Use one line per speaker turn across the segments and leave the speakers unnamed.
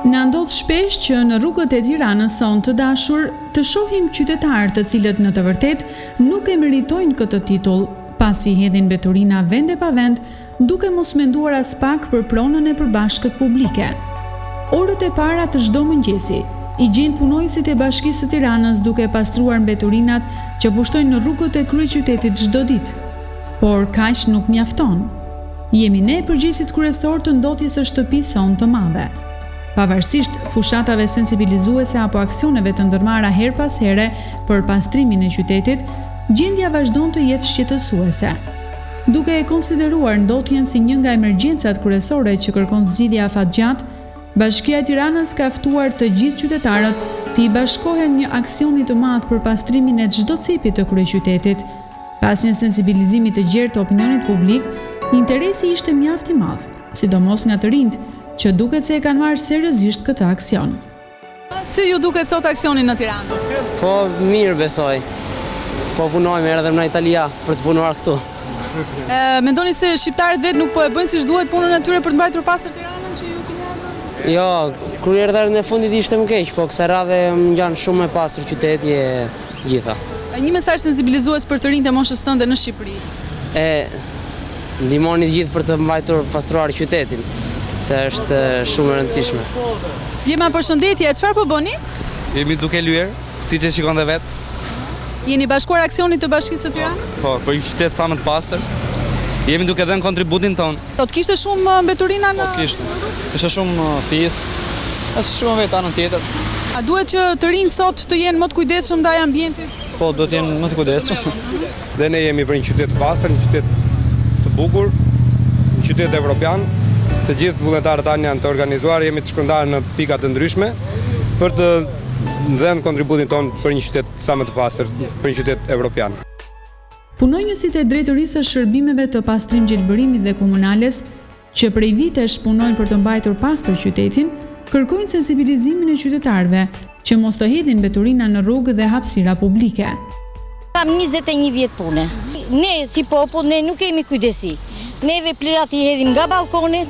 Na ndodh shpesh që në rrugët e Tiranës son të dashur të shohim qytetarë të cilët në të vërtet nuk e meritojnë këtë titull, pasi hedhin mbeturina vend e pa vend, duke mos menduar as pak për pronën e përbashkët publike. Orët e para të çdo mëngjesi, i gjen punojësit e Bashkisë së Tiranës duke pastruar mbeturinat që pushtojnë në rrugët e kryeqytetit çdo ditë. Por kaq nuk mjafton. Jemi ne përgjegjësit kryesor të ndotjes së shtëpisë son të madhe. Pavarësisht fushatave sensibilizuese apo aksioneve të ndërmarra her pas here për pastrimin e qytetit, gjendja vazhdon të jetë shqetësuese. Duke e konsideruar ndotjen si një nga emergjencat kryesore që kërkon zgjidhje afatgjatë, Bashkia e Tiranës ka ftuar të gjithë qytetarët të i bashkohen një aksioni të madh për pastrimin e çdo cepi të kryeqytetit. Pas një sensibilizimi të gjerë të opinionit publik, interesi ishte mjaft i madh, sidomos nga të rinjt, që duket se e kanë marrë seriozisht këtë aksion. Si ju duket sot aksioni në Tiranë?
Po mirë besoj. Po punojmë edhe në Italia për të punuar këtu.
Mendoni se shqiptarët vetë nuk po e bëjnë siç duhet punën e tyre për të mbajtur pastër Tiranën që ju keni ardhur?
Jo, kryeardhërin e fundit ishte më keq, po kësaj radhe ngjan shumë e pastër qyteti e gjitha.
Një mesazh sensibilizues për të rinjtë e moshës tënde në Shqipëri.
Ndihmoni të gjithë për të mbajtur pastruar qytetin, se është shumë e rëndësishme.
Djema, përshëndetje, çfarë po bëni?
Jemi duke lyer, siç e shikon dhe vetë.
Jeni bashkuar aksionit të Bashkisë së Tiranës?
Po, për një qytet sa më të pastër. Jemi duke dhënë kontributin ton.
Do të kishte shumë mbeturina në?
Po, kishte shumë pjesë. As shumë vetë anën tjetër.
A duhet që të rinjtë sot të jenë më të kujdesshëm ndaj ambientit?
Po, do të jenë më të kujdesshëm.
Dhe ne jemi për një qytet të pastër, një qytet të bukur, një qytet evropian. Të gjithë vullnetarët tanë janë të organizuar, jemi të shpërndarë në pika të ndryshme për të dhënë kontributin ton për një qytet sa më të pastër, për një qytet evropian.
Punonjësit e drejtorisë së shërbimeve të pastrim gjelbërimit dhe komunales, që prej vitesh punojnë për të mbajtur pastër qytetin, kërkojnë sensibilizimin e qytetarëve që mos të hedhin mbeturina në rrugë dhe hapësira publike.
Kam 21 vjet pune. Ne si popull ne nuk kemi kujdesi. Neve plerat i hedhim nga balkonet,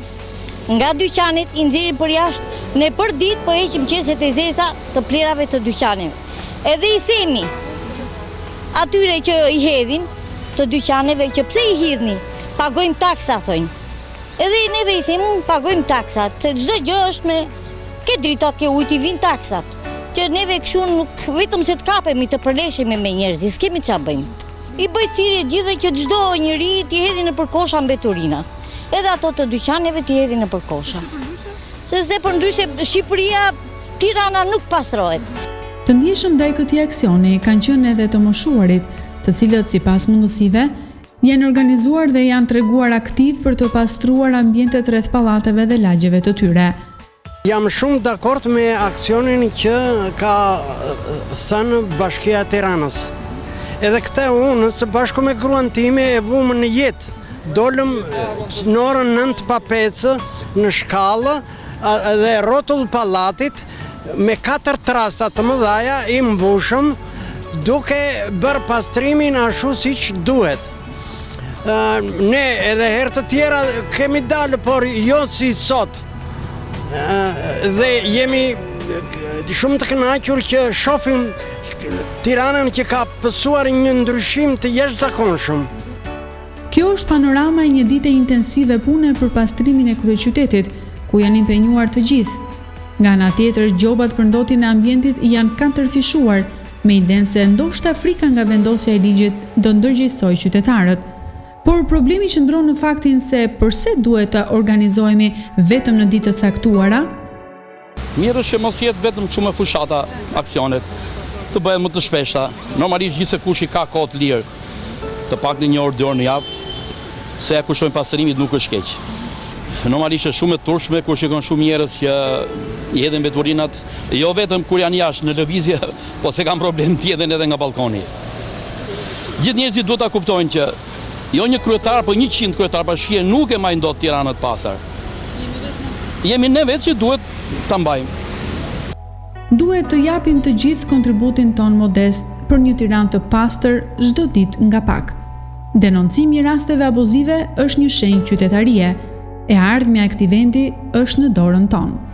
nga dyqanet, i nxjerrim për jashtë, ne për ditë po heqim qeset e zeza të plerave të dyqaneve. Edhe i themi atyre që i hedhin të dyqaneve që pse i hidhni, pagojmë taksa, thojnë. Edhe neve i themi pagojmë taksat, se çdo gjë është me ke dritat, ke ujt, i vijnë taksat. Që neve kështu nuk vetëm se të kapemi, të përleshemi me njerëzit, s'kemi çfarë bëjmë. I bëj thirrje gjithë që çdo njeri t'i hedhin në përkosha mbeturinat. Edhe ato të dyqaneve t'i hedhin në përkosha. Se përndryshe Shqipëria, Tirana nuk pastrohet.
Të ndjeshëm ndaj këtij aksioni kanë qenë edhe të moshuarit, të cilët sipas mundësive janë organizuar dhe janë treguar aktiv për të pastruar ambientet rreth pallateve dhe lagjeve të tyre.
Jam shumë dakord me aksionin që ka thënë Bashkia e Tiranës. Edhe këte unë, së bashku me gruan time e vumë në jetë. Dolëm në orën 9 pa 5 në shkallë dhe rrotull pallatit me 4 trasta të mëdhaja i mbushëm duke bërë pastrimin ashtu siç duhet. Ne edhe herë të tjera kemi dalë, por jo si sot. Dhe jemi shumë të kënaqur që shohim Tiranën që ka pësuar një ndryshim të jashtëzakonshëm.
Kjo është panorama e një dite intensive pune për pastrimin e kryeqytetit, ku janë impenjuar të gjithë. Nga ana tjetër, gjobat për ndotjen e ambientit janë katërfishuar, me idenë se ndoshta frika nga vendosja e ligjit do ndërgjegjësojë qytetarët. Por problemi qëndron në faktin se përse duhet të organizohemi vetëm në ditë të caktuara?
Mirë që mos jetë vetëm shumë fushata aksionet, të bëhen më të shpeshta. Normalisht gjithse kush i ka kohë të lirë, të pak në 1 orë 2 orë në javë, se ja kushtojnë pastrimit nuk është keq. Normalisht është shumë e turshme kur shikon shumë njerëz që i hedhin mbeturinat, jo vetëm kur janë jashtë në lëvizje, po se kanë problem të hedhin edhe nga balkoni. Gjithë njerëzit duhet ta kuptojnë që jo një kryetar, po 100 kryetar bashkie nuk e majnë dot Tiranën të pastër. Jemi ne vetë që duhet ta mbajmë.
Duhet të japim të gjithë kontributin ton modest për një Tiranë të pastër çdo ditë nga pak. Denoncimi i rasteve abuzive është një shenjë qytetarie, e ardhmja e këtij vendi është në dorën tonë.